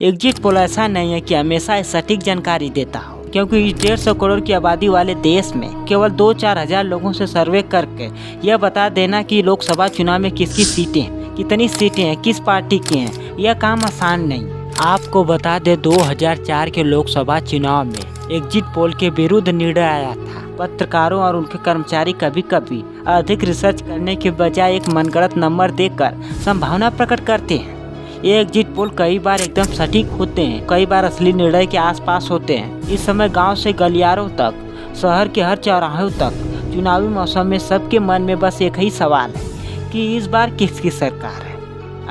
Exit poll ऐसा नहीं है कि हमेशा सटीक जानकारी देता हो, क्योंकि इस 150 करोड़ की आबादी वाले देश में केवल 2-4 हजार लोगों से सर्वे करके यह बता देना कि लोकसभा चुनाव में किसकी सीटें, कितनी सीटें हैं, किस पार्टी की हैं, यह काम आसान नहीं। आपको बता दे 2004 के लोकसभा चुनाव में एग्जिट पोल के विरुद्ध निर्णय आया था। पत्रकारों और उनके कर्मचारी कभी कभी अधिक रिसर्च करने के बजाय एक मनगढ़ंत नंबर देकर संभावना प्रकट करते हैं। ये एग्जिट पोल कई बार एकदम सटीक होते हैं, कई बार असली निर्णय के आसपास होते हैं। इस समय गांव से गलियारों तक, शहर के हर चौराहों तक चुनावी मौसम में सबके मन में बस एक ही सवाल है कि इस बार किसकी सरकार है।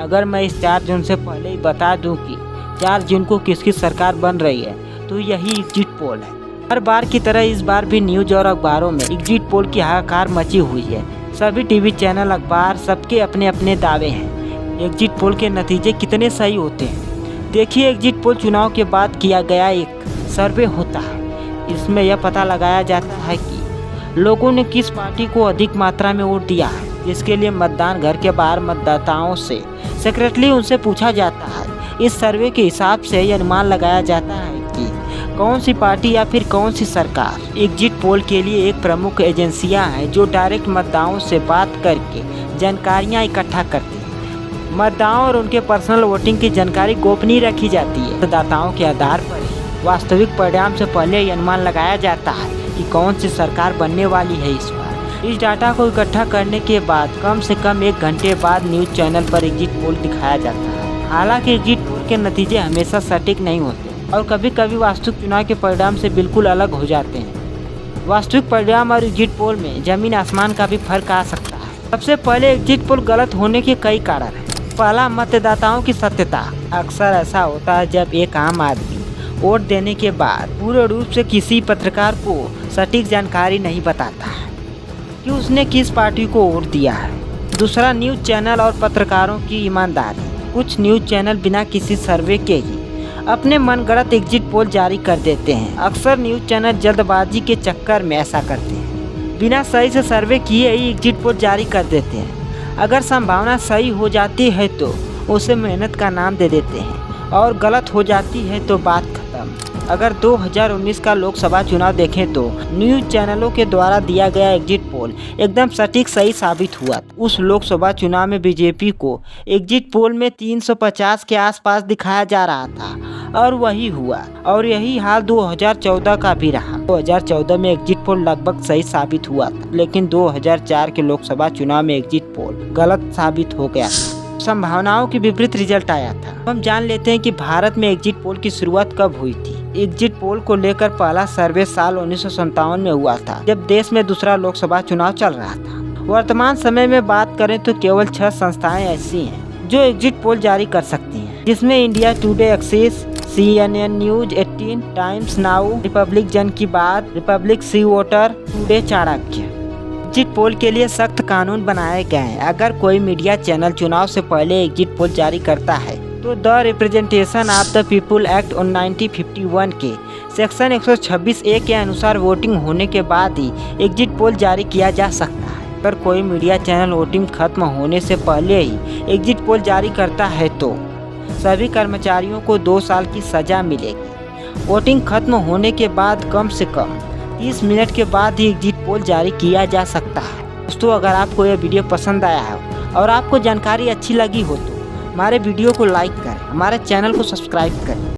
अगर मैं इस 4 जून से पहले ही बता दूं कि 4 जून को किसकी सरकार बन रही है, तो यही एग्जिट पोल है। हर बार की तरह इस बार भी न्यूज और अखबारों में एग्जिट पोल की हाहाकार मची हुई है। सभी टीवी चैनल, अखबार, सबके अपने अपने दावे हैं। एग्जिट पोल के नतीजे कितने सही होते हैं। देखिए, एग्जिट पोल चुनाव के बाद किया गया एक सर्वे होता है। इसमें यह पता लगाया जाता है कि लोगों ने किस पार्टी को अधिक मात्रा में वोट दिया है, जिसके लिए मतदान घर के बाहर मतदाताओं से सीक्रेटली उनसे पूछा जाता है। इस सर्वे के हिसाब से यह अनुमान लगाया जाता है कि कौन सी पार्टी या फिर कौन सी सरकार। एग्जिट पोल के लिए एक प्रमुख एजेंसियां हैं जो डायरेक्ट मतदाताओं से बात करके जानकारियां इकट्ठा करती हैं। मतदाताओं और उनके पर्सनल वोटिंग की जानकारी गोपनीय रखी जाती है। मतदाताओं के आधार पर वास्तविक परिणाम से पहले ही अनुमान लगाया जाता है कि कौन सी सरकार बनने वाली है इस बार। इस डाटा को इकट्ठा करने के बाद कम से कम 1 घंटे बाद न्यूज चैनल पर एग्जिट पोल दिखाया जाता है। हालांकि एग्जिट पोल के नतीजे हमेशा सटीक नहीं होते और कभी कभी वास्तविक चुनाव के परिणाम से बिल्कुल अलग हो जाते हैं। वास्तविक परिणाम और एग्जिट पोल में जमीन आसमान का भी फर्क आ सकता है। सबसे पहले एग्जिट पोल गलत होने के कई कारण हैं। पहला, मतदाताओं की सत्यता। अक्सर ऐसा होता है जब एक आम आदमी वोट देने के बाद पूर्ण रूप से किसी पत्रकार को सटीक जानकारी नहीं बताता है कि उसने किस पार्टी को वोट दिया है। दूसरा, न्यूज़ चैनल और पत्रकारों की ईमानदारी। कुछ न्यूज़ चैनल बिना किसी सर्वे के ही अपने मनगढ़ंत एग्जिट पोल जारी कर देते हैं। अक्सर न्यूज़ चैनल जल्दबाजी के चक्कर में ऐसा करते हैं, बिना सही से सर्वे किए ही एग्जिट पोल जारी कर देते हैं। अगर संभावना सही हो जाती है तो उसे मेहनत का नाम दे देते हैं और गलत हो जाती है तो बात खत्म। अगर 2019 का लोकसभा चुनाव देखें तो न्यूज़ चैनलों के द्वारा दिया गया एग्जिट पोल एकदम सटीक सही साबित हुआ। उस लोकसभा चुनाव में बीजेपी को एग्जिट पोल में 350 के आसपास दिखाया जा रहा था और वही हुआ। और यही हाल 2014 का भी रहा। 2014 में एग्जिट पोल लगभग सही साबित हुआ था, लेकिन 2004 के लोकसभा चुनाव में एग्जिट पोल गलत साबित हो गया। संभावनाओं के विपरीत रिजल्ट आया था। हम जान लेते हैं कि भारत में एग्जिट पोल की शुरुआत कब हुई थी। एग्जिट पोल को लेकर पहला सर्वे साल 1957 में हुआ था, जब देश में दूसरा लोकसभा चुनाव चल रहा था। वर्तमान समय में बात करें तो केवल 6 संस्थाएं ऐसी हैं जो एग्जिट पोल जारी कर सकती हैं, जिसमें India Today, Axis, CNN News 18, Times Now, Republic Jan Ki Baat, Republic C Voter, Today Chanakya. Exit poll के लिए सख्त कानून बनाए गए हैं। अगर कोई मीडिया चैनल चुनाव से पहले एग्जिट पोल जारी करता है तो the representation of the people act 1951 के सेक्शन 126A के अनुसार वोटिंग होने के बाद ही एग्जिट पोल जारी किया जा सकता है। अगर कोई मीडिया चैनल वोटिंग खत्म होने से पहले ही एग्जिट पोल जारी करता है तो सभी कर्मचारियों को 2 साल की सजा मिलेगी। वोटिंग खत्म होने के बाद कम से कम 30 मिनट के बाद ही एग्जिट पोल जारी किया जा सकता है। दोस्तों, अगर आपको यह वीडियो पसंद आया हो और आपको जानकारी अच्छी लगी हो तो हमारे वीडियो को लाइक करें, हमारे चैनल को सब्सक्राइब करें।